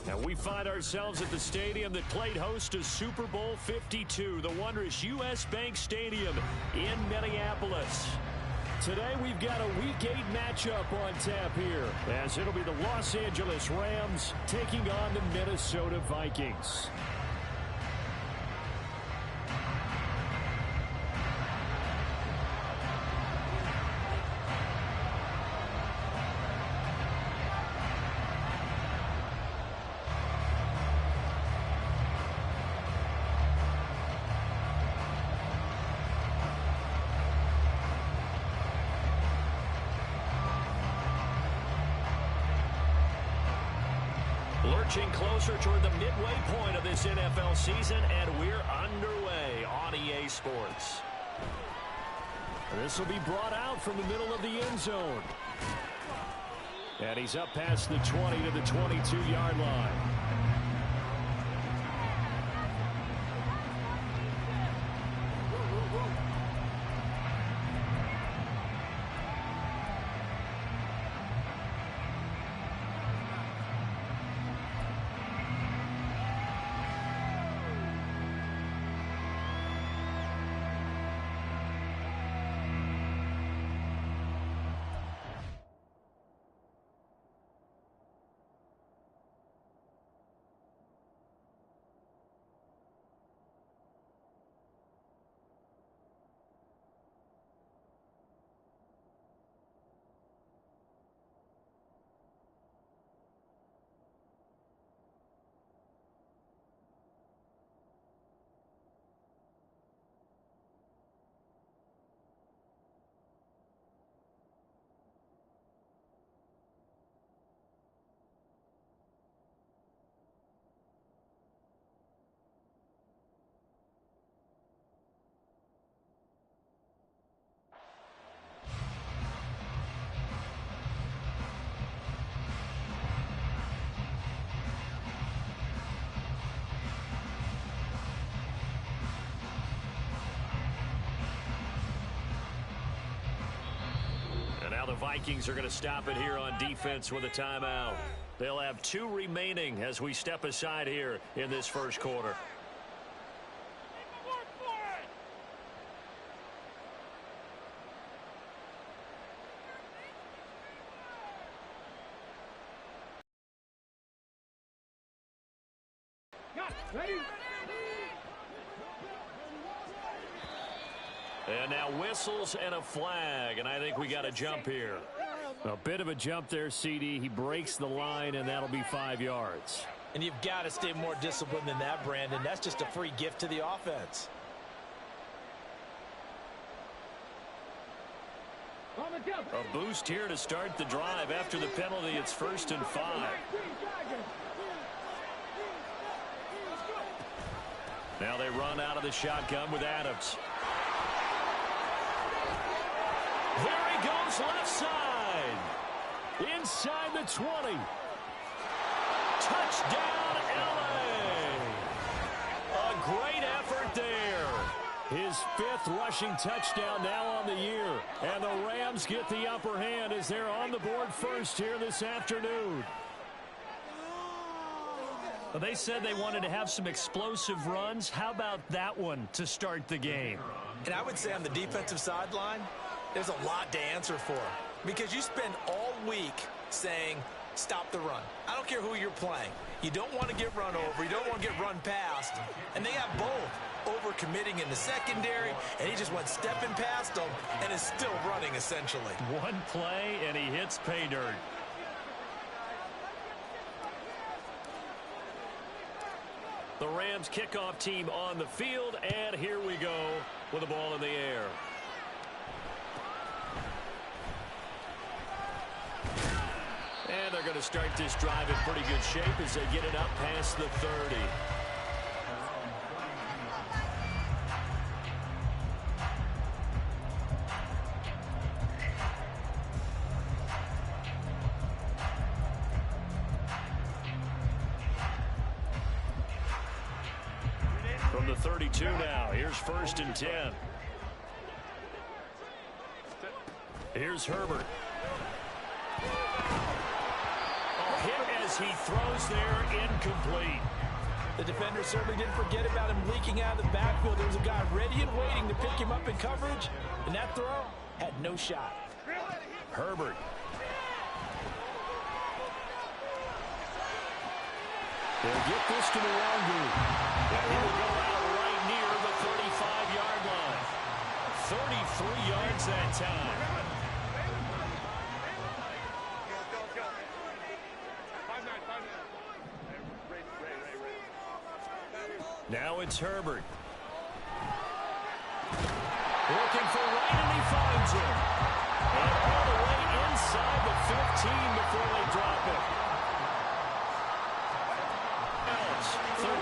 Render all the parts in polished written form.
And we find ourselves at the stadium that played host to Super Bowl 52, the wondrous U.S. Bank Stadium in Minneapolis. Today we've got a Week 8 matchup on tap here, as it'll be the Los Angeles Rams taking on the Minnesota Vikings. Lurching closer toward the midway point of this NFL season, and we're underway on EA Sports. This will be brought out from the middle of the end zone. And he's up past the 20 to the 22-yard line. The Vikings are going to stop it here on defense with a timeout. They'll have 2 remaining as we step aside here in this first quarter. Ready? And now whistles and a flag, and I think we got a jump here. A bit of a jump there, CD. He breaks the line, and that'll be 5 yards. And you've got to stay more disciplined than that, Brandon. That's just a free gift to the offense. A boost here to start the drive. After the penalty, it's 1st and 5. Now they run out of the shotgun with Adams. There he goes left side. Inside the 20. Touchdown, LA. A great effort there. His 5th rushing touchdown now on the year. And the Rams get the upper hand as they're on the board first here this afternoon. Well, they said they wanted to have some explosive runs. How about that one to start the game? And I would say on the defensive sideline, there's a lot to answer for. Because you spend all week saying, stop the run. I don't care who you're playing. You don't want to get run over. You don't want to get run past. And they have both. Overcommitting in the secondary, and he just went stepping past them and is still running, essentially. One play, and he hits pay dirt. The Rams kickoff team on the field, and here we go with the ball in the air. And they're going to start this drive in pretty good shape as they get it up past the 30. From the 32 now, here's 1st and 10. Here's Herbert. Hit as he throws there, incomplete. The defender certainly didn't forget about him leaking out of the backfield. There was a guy ready and waiting to pick him up in coverage, and that throw had no shot. Herbert. They'll get this to Nwangu. And he will go out right near the 35-yard line. 33 yards that time. Now it's Herbert. Looking for Wright, and he finds him. And all the way inside the 15 before they drop it.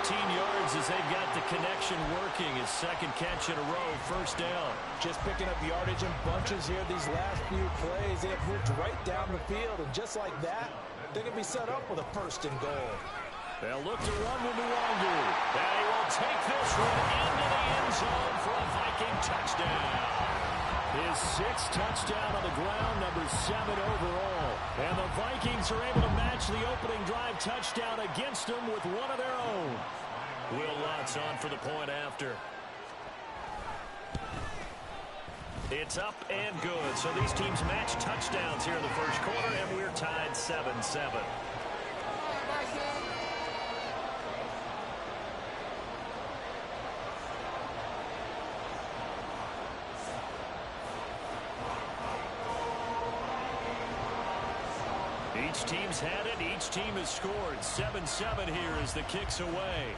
13 yards as they've got the connection working. His second catch in a row, 1st down. Just picking up yardage in bunches here these last few plays. They have moved right down the field, and just like that, they're going to be set up with a 1st and goal. They'll look to run with Nwangu. And he will take this one into the end zone for a Viking touchdown. His 6th touchdown on the ground, number 7 overall. And the Vikings are able to match the opening drive touchdown against them with one of their own. Will Lutz on for the point after. It's up and good. So these teams match touchdowns here in the 1st quarter, and we're tied 7-7. Each team's had it. Each team has scored. 7-7 here as the kick's away.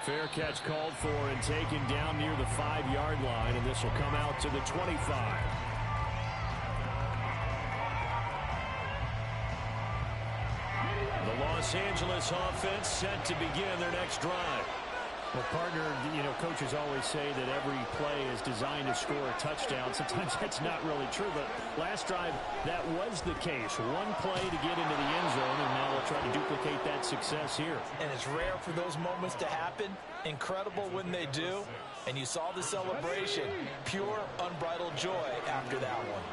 Fair catch called for and taken down near the 5-yard line, and this will come out to the 25. The Los Angeles offense set to begin their next drive. Well, partner, coaches always say that every play is designed to score a touchdown. Sometimes that's not really true, but last drive, that was the case. One play to get into the end zone, and now they'll try to duplicate that success here. And it's rare for those moments to happen. Incredible when they do. And you saw the celebration. Pure, unbridled joy after that one.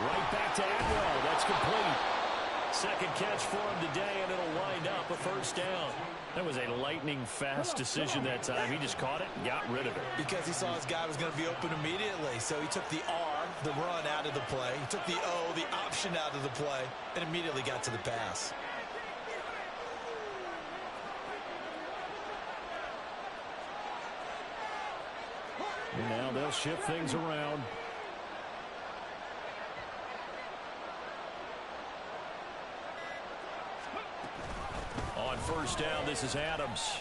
Right back to Atwell. That's complete. Second catch for him today, and it'll wind up a 1st down. That was a lightning-fast decision that time. He just caught it and got rid of it. Because he saw his guy was going to be open immediately. So he took the R, the run, out of the play. He took the O, the option, out of the play, and immediately got to the pass. And now they'll shift things around. On 1st down, this is Adams.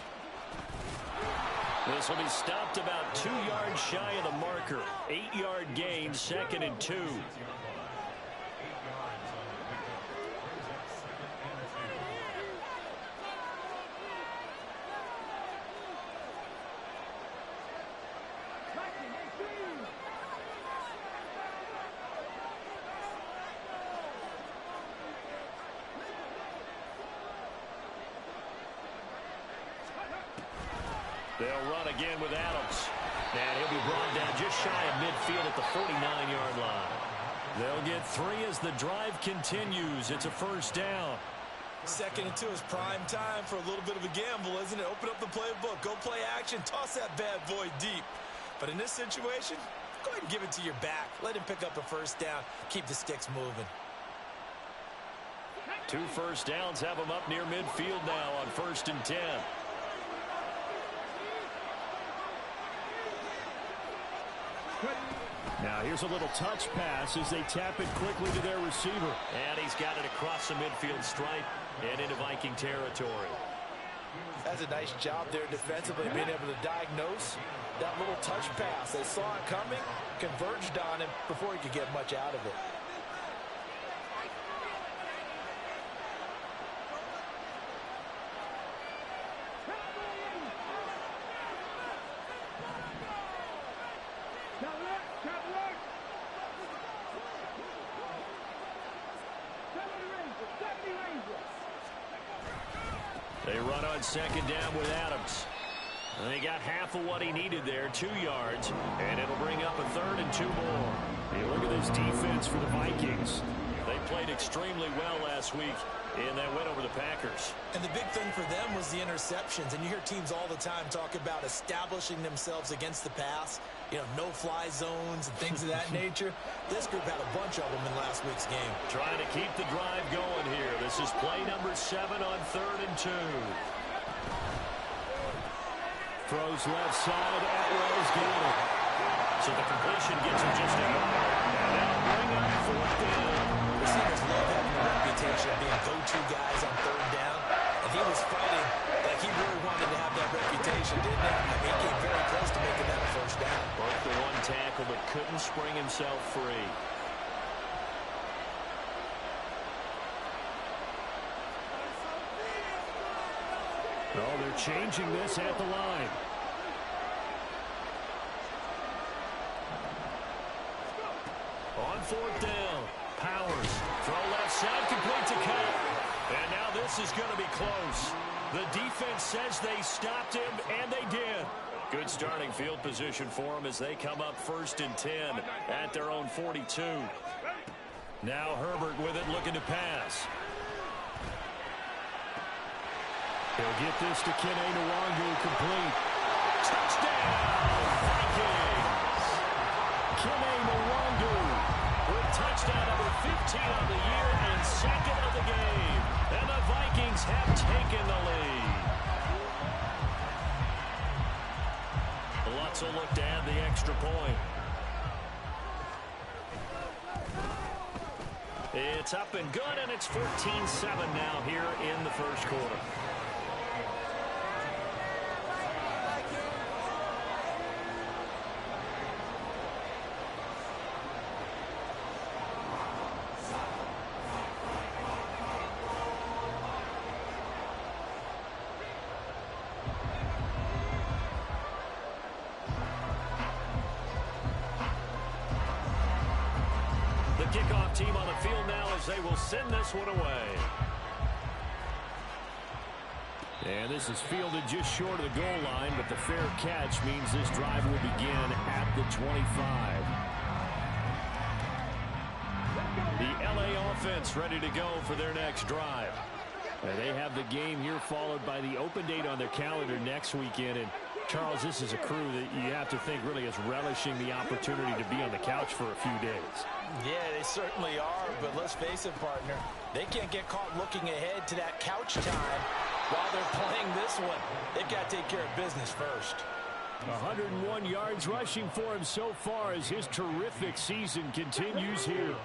This will be stopped about 2 yards shy of the marker. 8-yard gain, 2nd and 2. They'll run again with Adams. And he'll be brought down just shy of midfield at the 49-yard line. They'll get 3 as the drive continues. It's a 1st down. 2nd and 2 is prime time for a little bit of a gamble, isn't it? Open up the playbook. Go play action. Toss that bad boy deep. But in this situation, go ahead and give it to your back. Let him pick up a 1st down. Keep the sticks moving. 2 1st downs have them up near midfield now on 1st and 10. Now here's a little touch pass as they tap it quickly to their receiver. And he's got it across the midfield stripe and into Viking territory. That's a nice job there defensively, being able to diagnose that little touch pass. They saw it coming, converged on him before he could get much out of it. They run on second down with Adams. And they got half of what he needed there, 2 yards, and it'll bring up a 3rd and 2 more. Hey, look at this defense for the Vikings. They played extremely well last week in that win over the Packers. And the big thing for them was the interceptions. And you hear teams all the time talk about establishing themselves against the pass, you know, no-fly zones and things of that nature. This group had a bunch of them in last week's game. Trying to keep the drive going here. This is play number 7 on 3rd and 2. Throws left side. Atwell's got it. So the completion gets him just a yard. And now bring up 4th down. Receivers love having a reputation of being go-to guys on 3rd down. And he was fighting like he really wanted to have that reputation, didn't he? I mean, he came very close to making that a 1st down. Broke the 1 tackle, but couldn't spring himself free. Oh, they're changing this at the line. On 4th down, Powers, throw left side, complete to Cup. And now this is going to be close. The defense says they stopped him, and they did. Good starting field position for them as they come up 1st and 10 at their own 42. Now Herbert with it, looking to pass. He'll get this to Kene Nwangu, complete. Touchdown, Vikings! Kene Nwangu with touchdown number 15 on the year and 2nd of the game. And the Vikings have taken the lead. Lutz will look to add the extra point. It's up and good, and it's 14-7 now here in the 1st quarter. Kickoff team on the field now as they will send this one away. And this is fielded just short of the goal line, but the fair catch means this drive will begin at the 25. The LA offense ready to go for their next drive. And they have the game here followed by the open date on their calendar next weekend. And Charles, this is a crew that you have to think really is relishing the opportunity to be on the couch for a few days. Yeah, they certainly are, but let's face it, partner. They can't get caught looking ahead to that couch time while they're playing this one. They've got to take care of business first. 101 yards rushing for him so far as his terrific season continues here.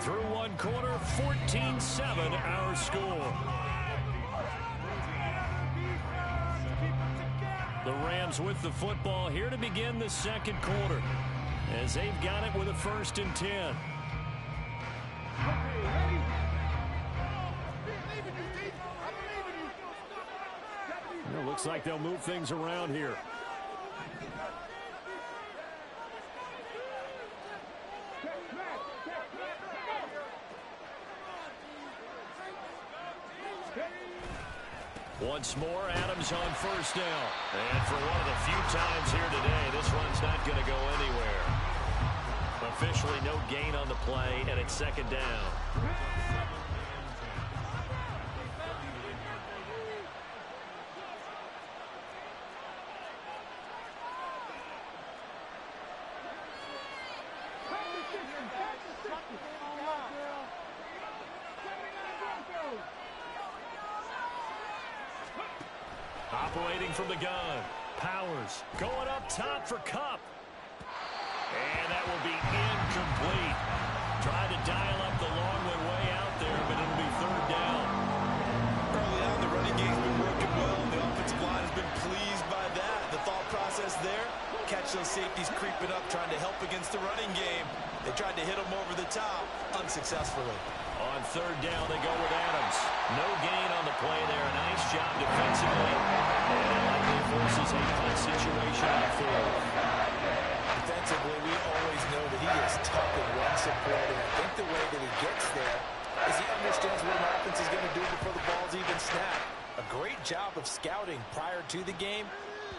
Through 1 quarter, 14-7 our score. The Rams with the football here to begin the 2nd quarter as they've got it with a 1st and 10. It looks like they'll move things around here. Once more, Adams on 1st down. And for one of the few times here today, this run's not going to go anywhere. Officially no gain on the play, and it's 2nd down. Operating from the gun. Powers going up top for Cup. And that will be incomplete. Trying to dial up the long way out there, but it'll be third down. Early on, the running game's been working well. The offensive line has been pleased by that. The thought process there, catch those safeties creeping up, trying to help against the running game. They tried to hit them over the top, unsuccessfully. On third down, they go with Adams. No gain on the play there. Nice job defensively. And it likely forces a punt situation on fourth. Defensively, we always know that he is tough and run support, and I think the way that he gets there is he understands what an offense is going to do before the ball's even snapped. A great job of scouting prior to the game,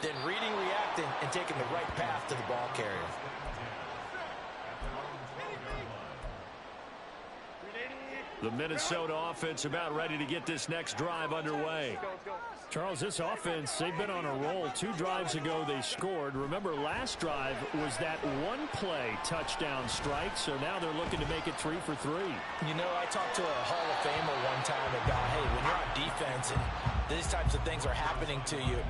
then reading, reacting, and taking the right path to the ball carrier. The Minnesota offense about ready to get this next drive underway. Charles, this offense, they've been on a roll. 2 drives ago they scored. Remember, last drive was that one-play touchdown strike, so now they're looking to make it 3 for 3. You know, I talked to a Hall of Famer one time about, hey, when you're on defense and these types of things are happening to you,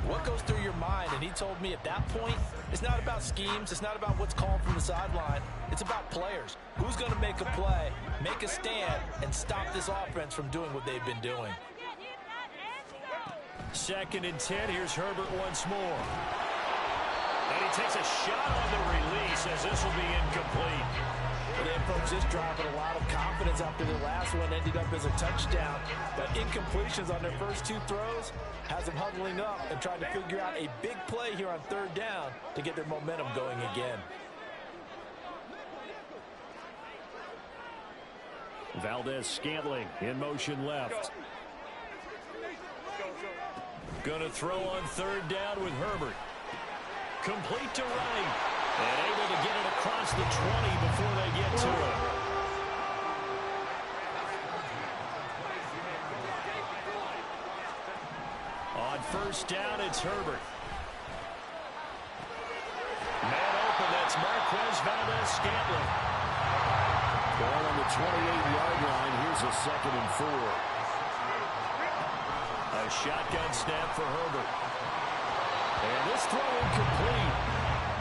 what goes through your mind? And he told me at that point, it's not about schemes. It's not about what's called from the sideline. It's about players. Who's going to make a play, make a stand, and stop this offense from doing what they've been doing. 2nd and 10. Here's Herbert once more. And he takes a shot on the release as this will be incomplete. Well, they approached this drive with a lot of confidence after their last one ended up as a touchdown. But incompletions on their first 2 throws has them huddling up and trying to figure out a big play here on third down to get their momentum going again. Valdez-Scantling in motion left. Going to throw on third down with Herbert. Complete to right. And able to get it across the 20 before they get to it. On first down, it's Herbert. Man open, that's Marquez Valdez-Scantling. Ball on the 28-yard line. Here's a 2nd and 4. A shotgun snap for Herbert. And this throw incomplete.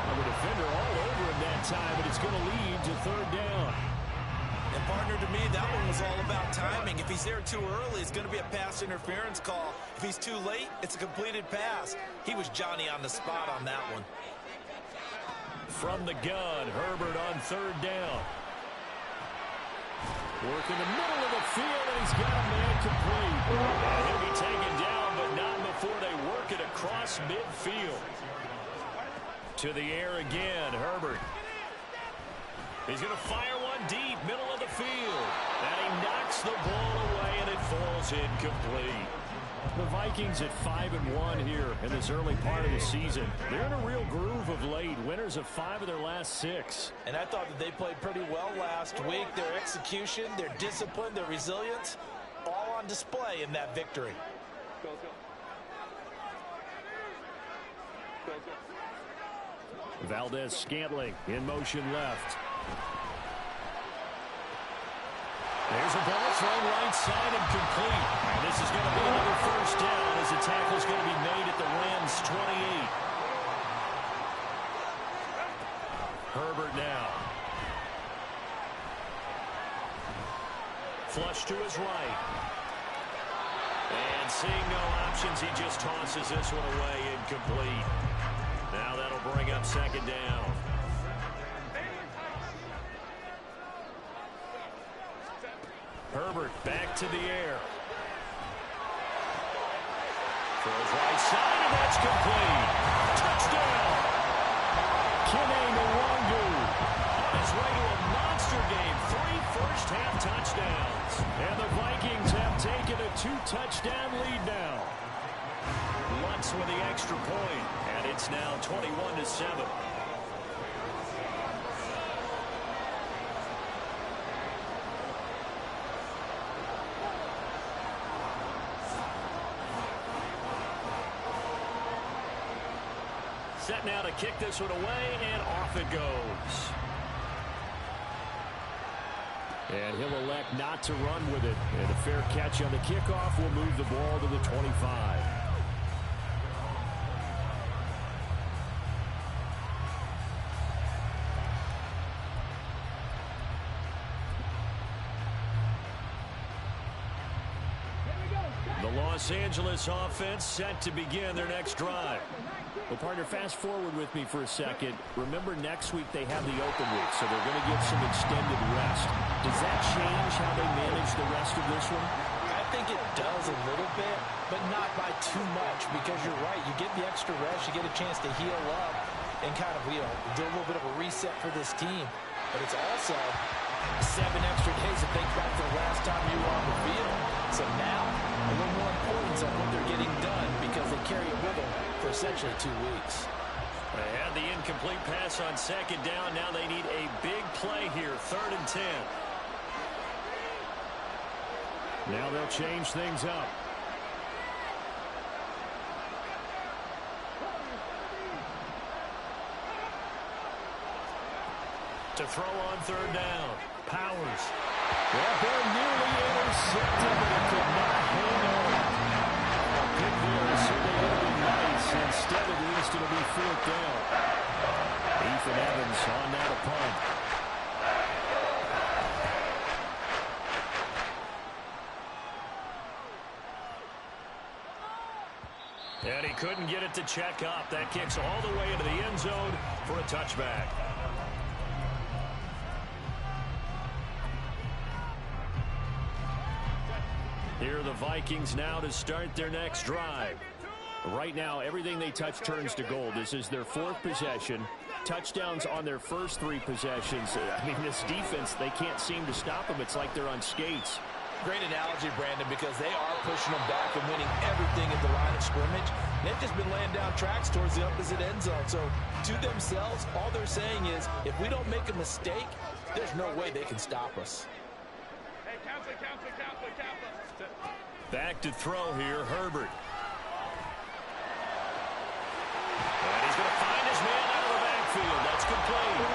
Well, the defender all over him that time, but it's going to lead to third down. And partner, to me, that one was all about timing. If he's there too early, it's going to be a pass interference call. If he's too late, it's a completed pass. He was Johnny on the spot on that one. From the gun, Herbert on third down. Work in the middle of the field, and he's got a man complete. And he'll be taken down, but not before they work it across midfield. To the air again, Herbert. He's going to fire one deep, middle of the field. And he knocks the ball away, and it falls incomplete. The Vikings at 5-1 here in this early part of the season. They're in a real groove of late. Winners of 5 of their last 6. And I thought that they played pretty well last week. Their execution, their discipline, their resilience, all on display in that victory. Valdez-Scantling in motion left. There's a ball thrown right side and complete. And this is going to be another first down as the tackle is going to be made at the Rams' 28. Herbert now. Flush to his right. And seeing no options, he just tosses this one away, incomplete. Now that'll bring up second down. Herbert back to the air. Throws right side, and that's complete. Touchdown! Kene Nwangu on his way to a monster game. 3 first-half touchdowns. And the Vikings have taken a 2-touchdown lead now. Lutz with the extra point, and it's now 21-7. Set now to kick this one away, and off it goes. And he'll elect not to run with it. And a fair catch on the kickoff will move the ball to the 25. Los Angeles offense set to begin their next drive. Well, partner, fast forward with me for a second. Remember, next week they have the open week, so they're going to get some extended rest. Does that change how they manage the rest of this one? I think it does a little bit, but not by too much, because you're right. You get the extra rest, you get a chance to heal up and kind of, do a little bit of a reset for this team. But it's also 7 extra days to think back to the last time you were on the field. So now, a little more importance on what they're getting done, because they carry it with them for essentially 2 weeks. They had the incomplete pass on second down. Now they need a big play here, 3rd and 10. Now they'll change things up. To throw on 3rd down. Powers. Well, they're nearly intercepted, but it could not hang on. A pick there certainly would have been nice. Instead, at least it'll be 4th down. Ethan Evans on now to punt. And he couldn't get it to check up. That kicks all the way into the end zone for a touchback. Here are the Vikings now to start their next drive. Right now, everything they touch turns to gold. This is their 4th possession. Touchdowns on their first 3 possessions. I mean, this defense, they can't seem to stop them. It's like they're on skates. Great analogy, Brandon, because they are pushing them back and winning everything at the line of scrimmage. They've just been laying down tracks towards the opposite end zone. So, to themselves, all they're saying is, if we don't make a mistake, there's no way they can stop us. Hey, counselor. Back to throw here, Herbert. And he's going to find his man out of the backfield. That's complete.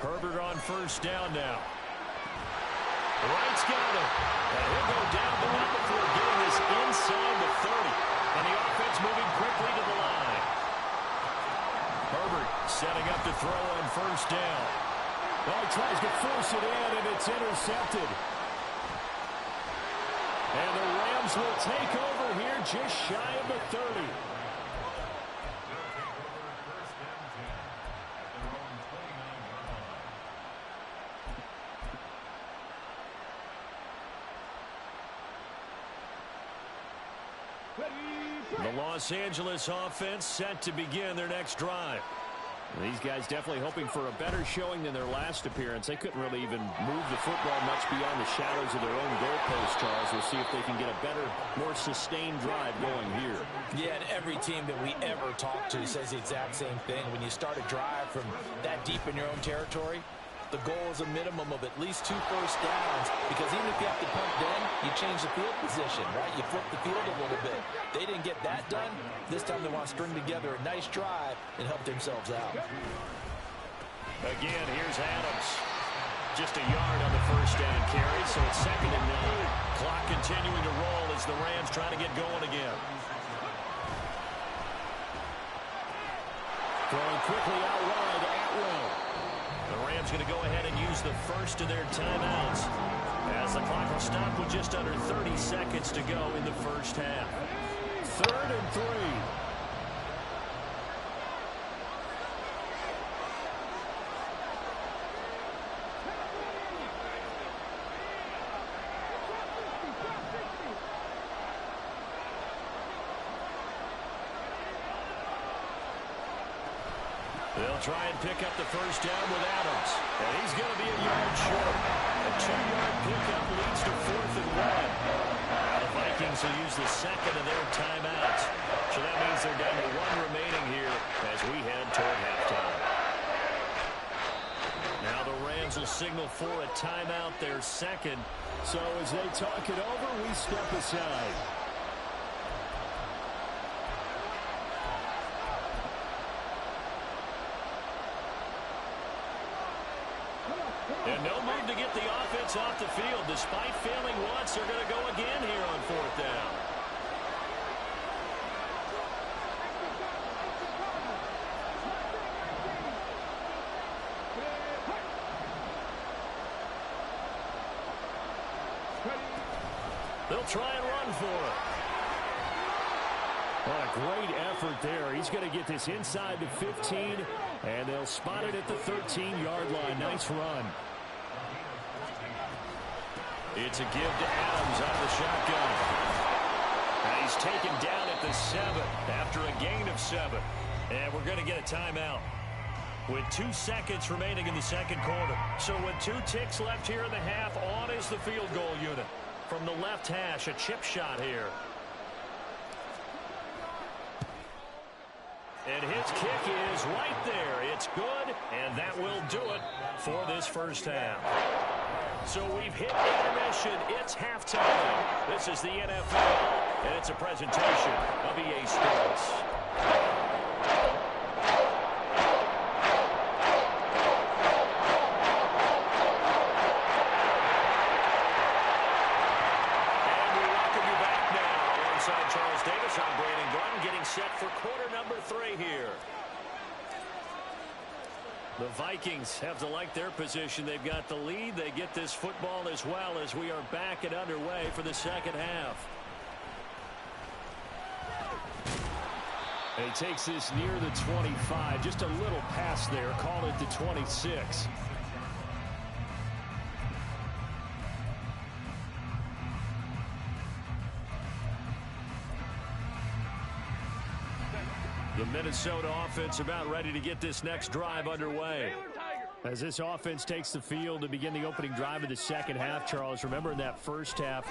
Herbert on 1st down now. Wright's got him. And he'll go down, but not before getting this inside the 30. And the offense moving quickly to the line. Herbert setting up to throw on 1st down. Well, he tries to force it in, and it's intercepted. And the Rams will take over here just shy of the 30. The Los Angeles offense set to begin their next drive. These guys definitely hoping for a better showing than their last appearance. They couldn't really even move the football much beyond the shadows of their own goalpost, Charles. We'll see if they can get a better, more sustained drive going here. Yeah, and every team that we ever talk to says the exact same thing. When you start a drive from that deep in your own territory, the goal is a minimum of at least 2 first downs, because even if you have to punt then, you change the field position, right? You flip the field a little bit. They didn't get that done. This time they want to string together a nice drive and help themselves out. Again, here's Adams. Just a yard on the 1st down carry, so it's 2nd and 9. Clock continuing to roll as the Rams try to get going again. Throwing quickly out wide, Atwell. The Rams going to go ahead and use the first of their timeouts as the clock will stop with just under 30 seconds to go in the 1st half. 3rd and 3. They'll try and pick up the 1st down with Adams. And he's going to be a yard short. A 2-yard pickup leads to 4th and 1. Now the Vikings will use the 2nd of their timeouts. So that means they're down to 1 remaining here as we head toward halftime. Now the Rams will signal for a timeout, their 2nd. So as they talk it over, we step aside. And no move to get the offense off the field. Despite failing once, they're going to go again here on 4th down. They'll try and run for it. What a great effort there. He's going to get this inside the 15, and they'll spot it at the 13-yard line. Nice run. It's a give to Adams out of the shotgun. And he's taken down at the 7 after a gain of 7. And we're going to get a timeout with 2 seconds remaining in the second quarter. So with 2 ticks left here in the half, on is the field goal unit. From the left hash, a chip shot here. And his kick is right there. It's good, and that will do it for this first half. So we've hit intermission. It's halftime. This is the NFL, and it's a presentation of EA Sports. I'm Brandon Gordon, getting set for quarter number 3 here. The Vikings have to like their position. They've got the lead. They get this football as well as we are back and underway for the second half. He takes this near the 25. Just a little pass there. Call it the 26. The Minnesota offense about ready to get this next drive underway. As this offense takes the field to begin the opening drive of the second half, Charles, remember in that first half,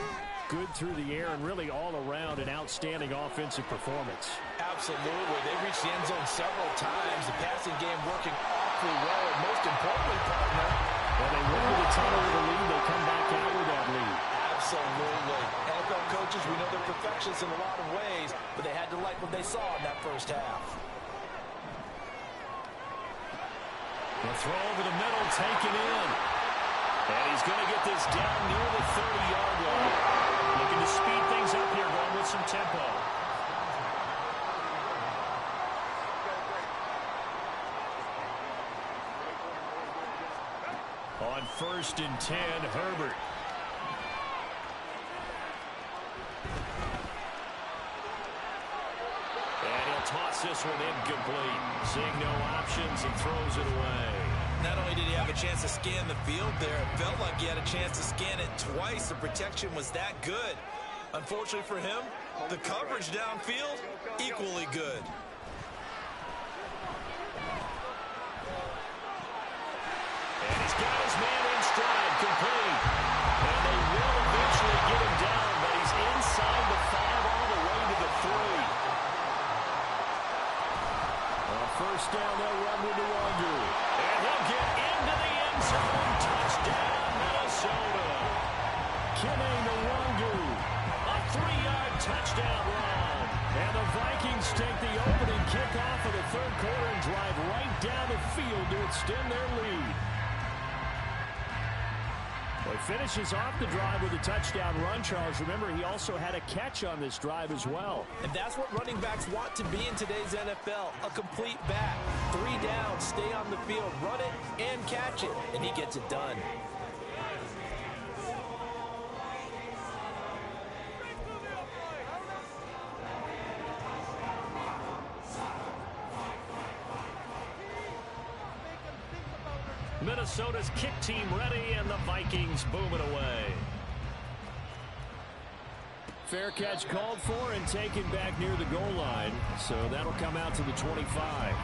good through the air and really all around an outstanding offensive performance. Absolutely. They reached the end zone several times. The passing game working awfully well. And most importantly, partner, when they went to the tunnel with a lead, they come back out with that lead. Absolutely. NFL coaches, we know they're perfectionists in a lot of ways, but they had to like what they saw in that first half. The throw over the middle, taken in. And he's going to get this down near the 30-yard line. Looking to speed things up here, going with some tempo. On 1st and 10, Herbert. Toss this one incomplete. Seeing no options and throws it away. Not only did he have a chance to scan the field there, it felt like he had a chance to scan it twice. The protection was that good. Unfortunately for him, the coverage downfield, equally good. And he's got his man in stride, complete. And they will eventually get him down, but he's inside the 5 all the way to the 3. First down, they'll run with Nwangu. And he'll get into the end zone. Touchdown, Minnesota. Kene Nwangu. A 3-yard touchdown run. And the Vikings take the opening kickoff of the third quarter and drive right down the field to extend their lead. Well, he finishes off the drive with a touchdown run, Charles. Remember, he also had a catch on this drive as well. And that's what running backs want to be in today's NFL, a complete back. 3 down, stay on the field, run it, and catch it. And he gets it done. Minnesota's kick team ready, and the Vikings boom it away. Fair catch called for and taken back near the goal line, so that'll come out to the 25.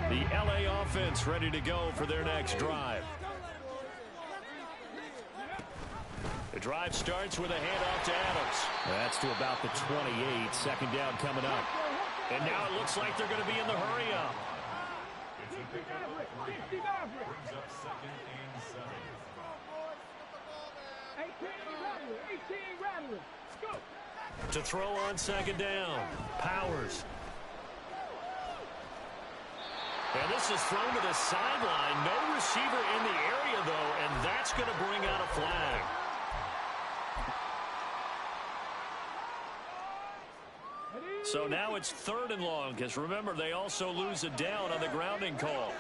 The LA offense ready to go for their next drive. drive starts with a handoff to Adams. That's to about the 28. Second down coming up. And now it looks like they're going to be in the hurry-up. To throw on second down, Powers. And this is thrown to the sideline. No receiver in the area, though, and that's going to bring out a flag. So now it's 3rd and long, because remember, they also lose a down on the grounding call.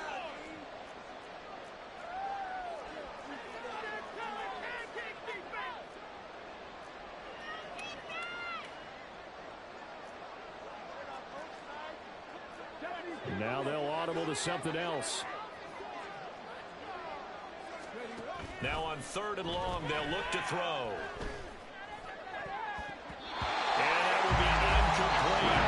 Now they'll audible to something else. Now on 3rd and long, they'll look to throw. And that will be incomplete.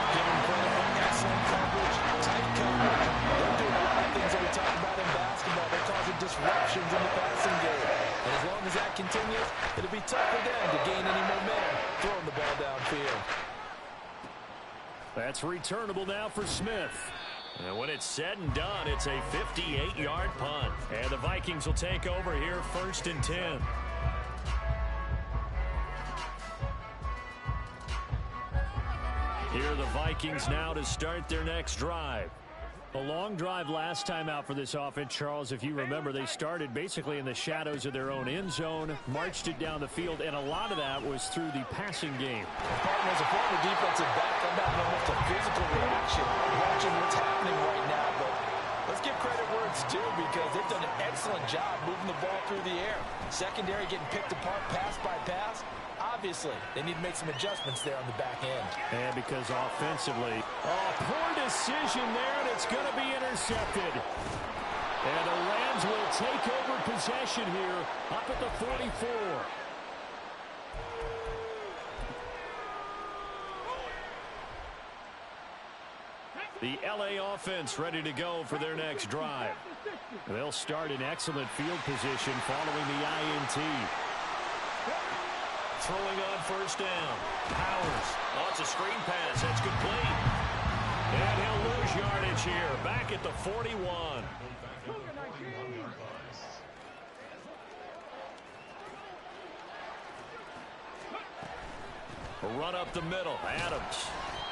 Give them credit for excellent coverage, tight coverage. They're doing a lot of things that we talk about in basketball. They're causing disruptions in the passing game. And as long as that continues, it'll be tough for them to gain any momentum throwing the ball downfield. That's returnable now for Smith. And when it's said and done, it's a 58-yard punt. And the Vikings will take over here 1st and 10. Here are the Vikings now to start their next drive. A long drive last time out for this offense, Charles. If you remember, they started basically in the shadows of their own end zone, marched it down the field, and a lot of that was through the passing game. As a former defensive back, I'm having almost a physical reaction watching what's happening right now. But let's give credit where it's due, because they've done an excellent job moving the ball through the air. Secondary getting picked apart pass by pass. Obviously, they need to make some adjustments there on the back end. And because offensively, poor decision there, and it's going to be intercepted. And the Rams will take over possession here up at the 44. The LA offense ready to go for their next drive. They'll start in excellent field position following the INT. Throwing on 1st down. Powers. Oh, it's a screen pass. That's complete. And he'll lose yardage here. Back at the 41. A run up the middle. Adams.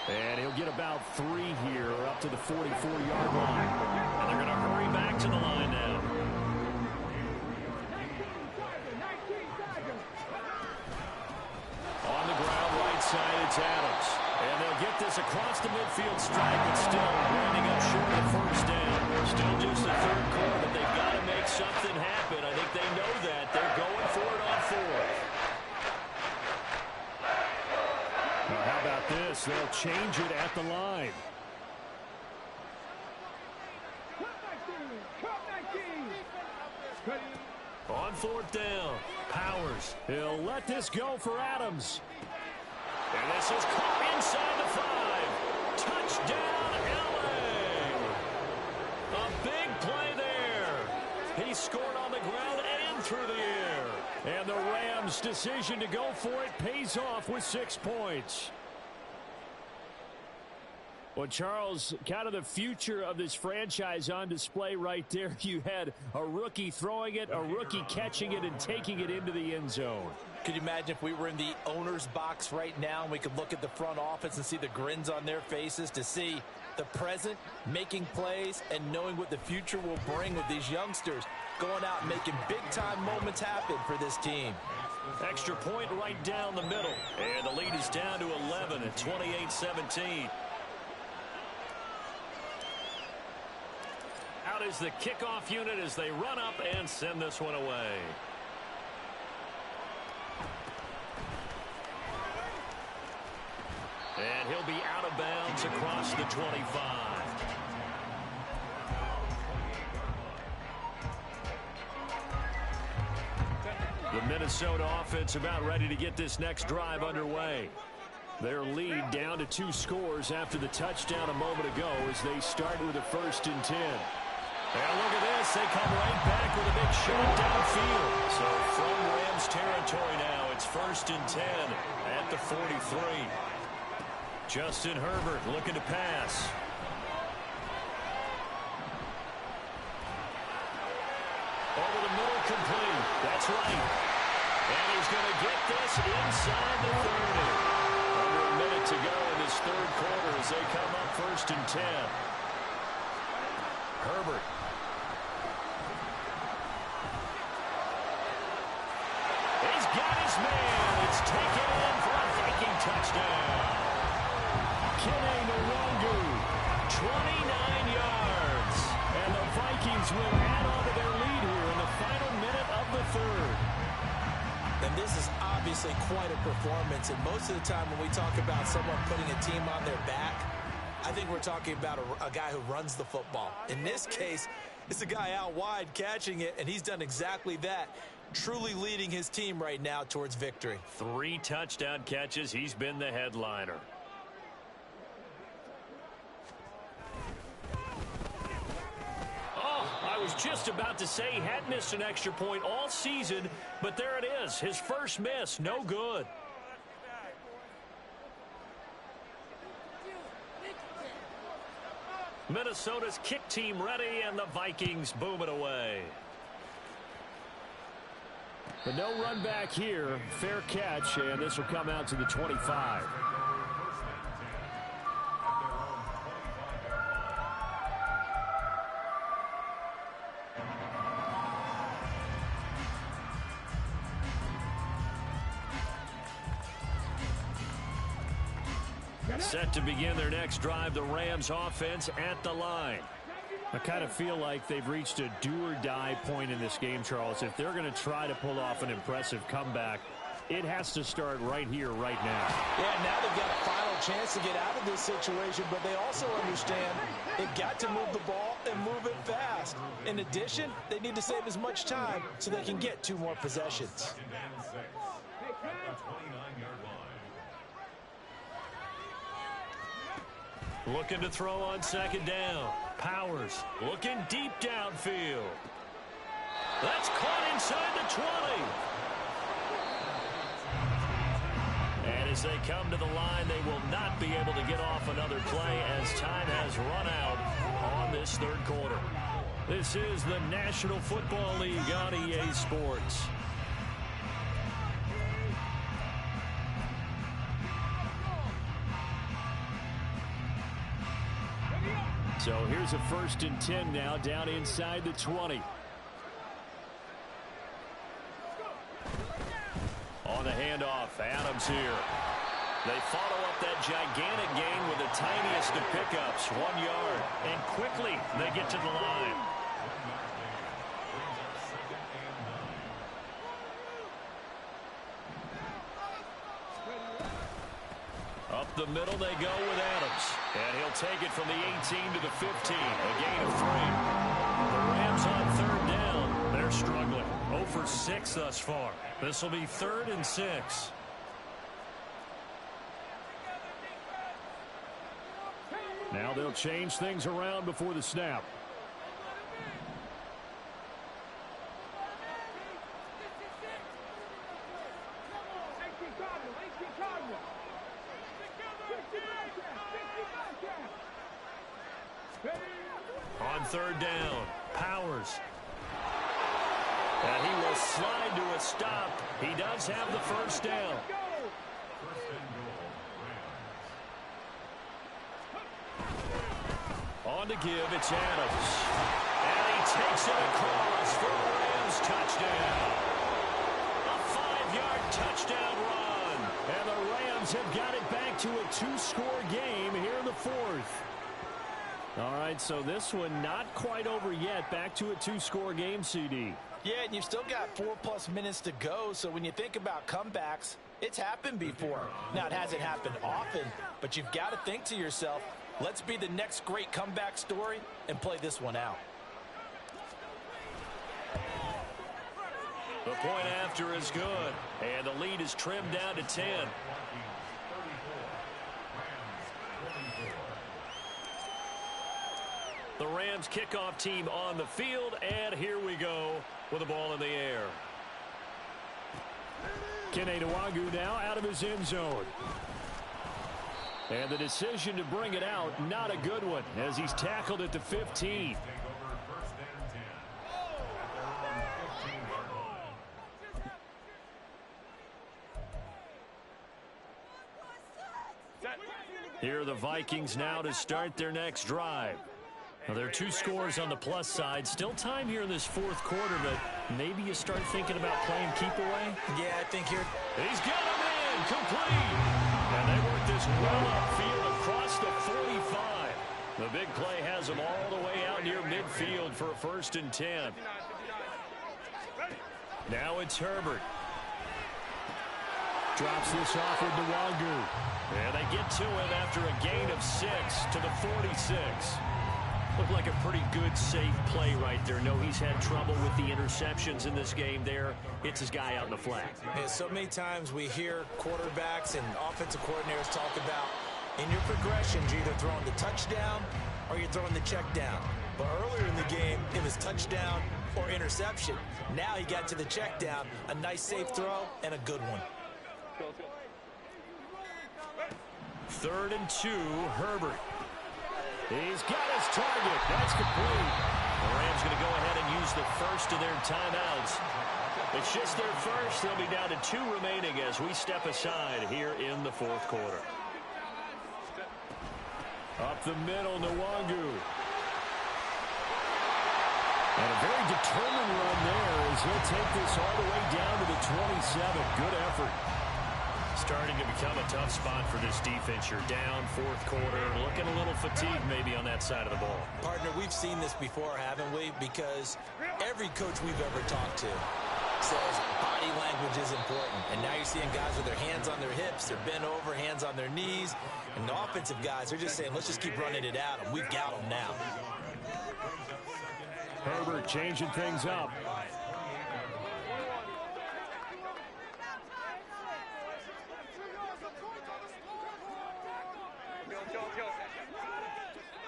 And he'll get about 3 here up to the 44-yard line. And they're going to hurry back to the line now. On the ground, right side, it's Adams. And they'll get this across the midfield stripe, but still winding up short of 1st down. Still just the 3rd quarter, but they've got to make something happen. I think they know that. They're going for it on 4th. Now, how about this? They'll change it at the line. On 4th down, Powers. He'll let this go for Adams. And this is caught inside the 5. Touchdown, LA. A big play there. He scored on the ground and through the air. And the Rams' decision to go for it pays off with 6 points. Well, Charles, kind of the future of this franchise on display right there. You had a rookie throwing it, a rookie catching it, and taking it into the end zone. Could you imagine if we were in the owner's box right now and we could look at the front office and see the grins on their faces, to see the present making plays and knowing what the future will bring with these youngsters going out and making big-time moments happen for this team. Extra point right down the middle. And the lead is down to 11 at 28-17. Out is the kickoff unit as they run up and send this one away. And he'll be out of bounds across the 25. The Minnesota offense about ready to get this next drive underway. Their lead down to 2 scores after the touchdown a moment ago as they start with a 1st and 10. And look at this. They come right back with a big shot downfield. So from Rams territory now, it's 1st and 10 at the 43. Justin Herbert looking to pass. Over the middle, complete. That's right. And he's going to get this inside the 30. Under a minute to go in this third quarter as they come up 1st and 10. Herbert. He's got his man. It's taken in for a Viking touchdown. Kene Nwangu, 29 yards. And the Vikings will add on to their lead here in the final minute of the third. And this is obviously quite a performance. And most of the time when we talk about someone putting a team on their back, I think we're talking about a guy who runs the football. In this case, it's a guy out wide catching it, and he's done exactly that, truly leading his team right now towards victory. 3 touchdown catches. He's been the headliner. I was just about to say he had missed an extra point all season, but there it is. His first miss, no good. Minnesota's kick team ready, and the Vikings boom it away. But no run back here. Fair catch, and this will come out to the 25. Set to begin their next drive, the Rams offense at the line. I kind of feel like they've reached a do-or-die point in this game, Charles. If they're going to try to pull off an impressive comeback, it has to start right here, right now. Yeah, now they've got a final chance to get out of this situation, but they also understand they've got to move the ball and move it fast. In addition, they need to save as much time so they can get 2 more possessions. Looking to throw on 2nd down. Powers looking deep downfield. That's caught inside the 20. And as they come to the line, they will not be able to get off another play as time has run out on this third quarter. This is the National Football League on EA Sports. So here's a 1st and 10 now, down inside the 20. On the handoff, Adams here. They follow up that gigantic gain with the tiniest of pickups, 1 yard. And quickly, they get to the line. Up the middle they go with Adams. And he'll take it from the 18 to the 15. A gain of 3. The Rams on 3rd down. They're struggling. 0 for 6 thus far. This will be 3rd and 6. Now they'll change things around before the snap. On 3rd down, Powers. And he will slide to a stop. He does have the 1st down. On to give, it's Adams. And he takes it across for a Rams touchdown. A 5-yard touchdown run. And the Rams have got it back to a 2-score game here in the 4th. All right, so this one not quite over yet. Back to a 2-score game, CD. Yeah, and you've still got 4+ minutes to go, so when you think about comebacks, it's happened before. Now, it hasn't happened often, but you've got to think to yourself, let's be the next great comeback story and play this one out. The point after is good, and the lead is trimmed down to 10. The Rams kickoff team on the field, and here we go with the ball in the air. Kene Nwangu now out of his end zone. And the decision to bring it out, not a good one, as he's tackled at the 15. Here are the Vikings now to start their next drive. Well, there are 2 scores on the plus side. Still time here in this fourth quarter, but maybe you start thinking about playing keep away. Yeah, I think here. He's got him in, complete. And they work this well upfield across the 45. The big play has him all the way out near midfield for a 1st and 10. Now it's Herbert. Drops this off with Nwangu. And they get to him after a gain of 6 to the 46. Looked like a pretty good, safe play right there. No, he's had trouble with the interceptions in this game there. Hits his guy out in the flat. Yeah, so many times we hear quarterbacks and offensive coordinators talk about in your progressions, you're either throwing the touchdown or you're throwing the check down. But earlier in the game, it was touchdown or interception. Now he got to the check down, a nice safe throw, and a good one. 3rd and 2, Herbert. He's got his target. That's complete. The Rams going to go ahead and use the first of their timeouts. It's just their first. They'll be down to 2 remaining as we step aside here in the fourth quarter. Up the middle, Nwangu. And a very determined run there as he'll take this all the way down to the 27. Good effort. Starting to become a tough spot for this defense. You're down, fourth quarter, looking a little fatigued maybe on that side of the ball. Partner, we've seen this before, haven't we? Because every coach we've ever talked to says body language is important. And now you're seeing guys with their hands on their hips, they're bent over, hands on their knees. And the offensive guys are just saying, let's just keep running it at them. We've got them now. Herbert changing things up.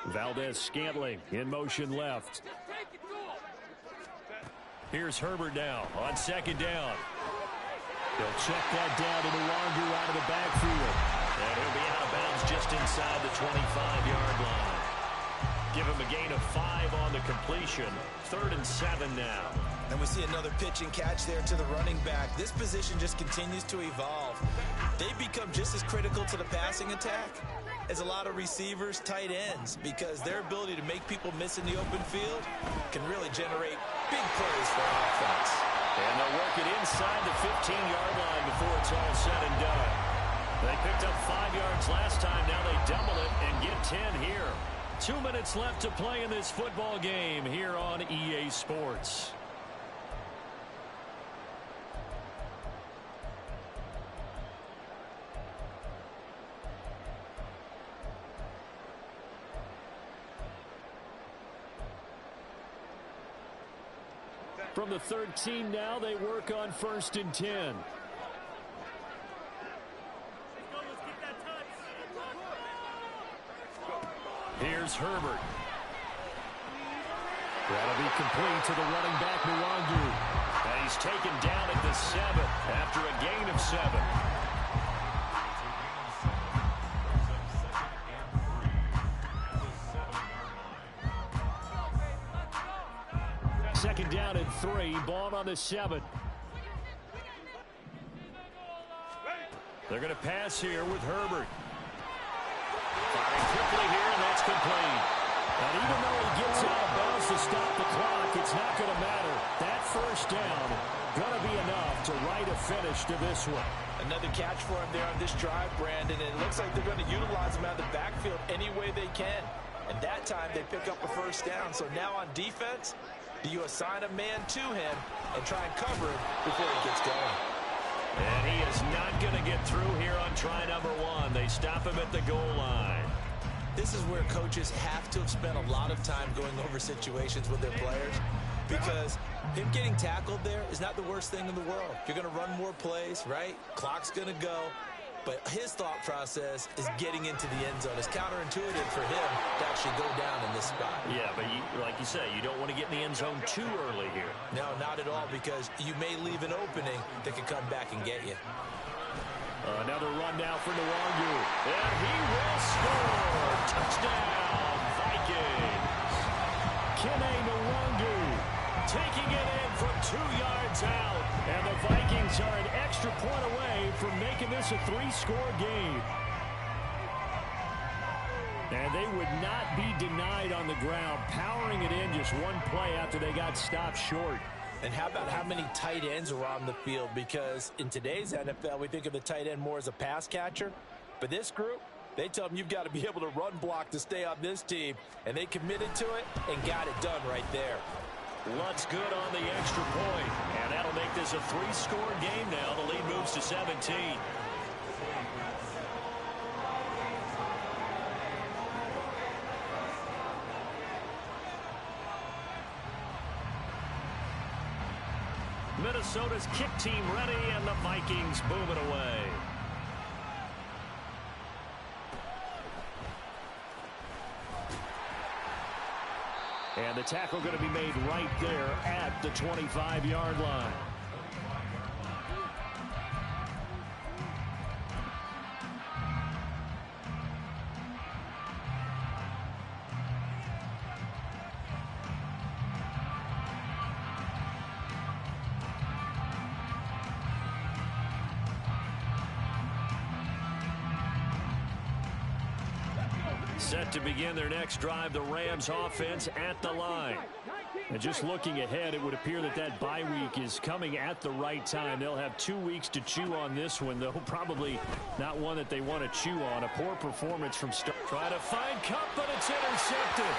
Valdez-Scantling in motion left. Here's Herbert now on 2nd down. They'll check that down to Nwangu out of the backfield. And he'll be out of bounds just inside the 25-yard line. Give him a gain of 5 on the completion. 3rd and 7 now. And we see another pitch and catch there to the running back. This position just continues to evolve. They become just as critical to the passing attack as a lot of receivers, tight ends, because their ability to make people miss in the open field can really generate big plays for our offense. And they'll work it inside the 15-yard line before it's all said and done. They picked up 5 yards last time. Now they double it and get 10 here. 2 minutes left to play in this football game here on EA Sports. From the 13 now, they work on 1st and 10. Here's Herbert. That'll be complete to the running back, Nwangu. And he's taken down at the 7 after a gain of 7. Second down and 3, ball on the 7. They're going to pass here with Herbert. Firing quickly here, and that's complete. And even though he gets out of bounds to stop the clock, it's not going to matter. That 1st down going to be enough to write a finish to this one. Another catch for him there on this drive, Brandon, and it looks like they're going to utilize him out of the backfield any way they can. And that time they pick up a 1st down. So now on defense, do you assign a man to him and try and cover him before he gets going? And he is not going to get through here on try number 1. They stop him at the goal line. This is where coaches have to have spent a lot of time going over situations with their players, because him getting tackled there is not the worst thing in the world. You're going to run more plays, right? Clock's going to go. But his thought process is getting into the end zone. It's counterintuitive for him to actually go down in this spot. Yeah, but like you say, you don't want to get in the end zone too early here. No, not at all, because you may leave an opening that could come back and get you. Another run now for Nwangu. And he will score. Touchdown, Vikings. Kene Nwangu taking it in from 2 yards out. And the Vikings are an extra point away from making this a 3-score game. And they would not be denied on the ground, powering it in just one play after they got stopped short. And how about how many tight ends are on the field? Because in today's NFL, we think of the tight end more as a pass catcher. But this group, they tell them you've got to be able to run block to stay on this team. And they committed to it and got it done right there. Lutt's good on the extra point. And that'll make this a 3-score game now. The lead moves to 17. Minnesota's kick team ready, and the Vikings boom it away. And the tackle going to be made right there at the 25-yard line. Set to begin their next drive, the Rams offense at the line. And just looking ahead, it would appear that that bye week is coming at the right time. They'll have 2 weeks to chew on this one, though. Probably not one that they want to chew on. A poor performance from start. Trying to find Cup, but it's intercepted.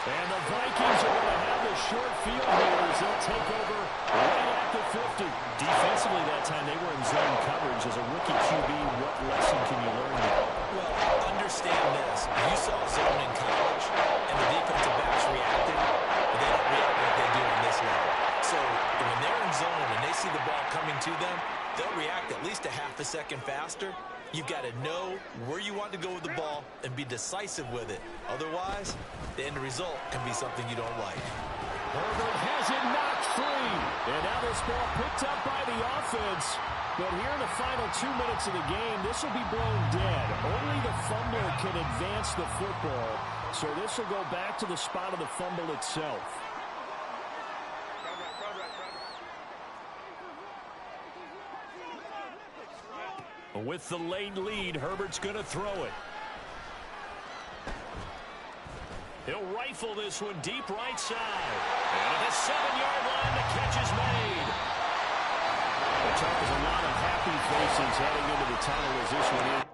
And the Vikings are going to have the short field here as they'll take over right at the 50. Defensively that time, they were in zone coverage. As a rookie QB, what lesson can you learn here? Well, understand this. You saw zone in college, and the defensive backs reacted, but they don't react like they do on this level. So when they're in zone and they see the ball coming to them, they'll react at least a half a second faster. You've got to know where you want to go with the ball and be decisive with it. Otherwise, the end result can be something you don't like. Herbert has it knocked free. And now this ball picked up by the offense. But here in the final 2 minutes of the game, this will be blown dead. Only the fumbler can advance the football. So this will go back to the spot of the fumble itself. With the late lead, Herbert's going to throw it. He'll rifle this one deep right side. And at the 7-yard line, the catch is made. There's a lot of happy faces heading into the tunnel as this one is.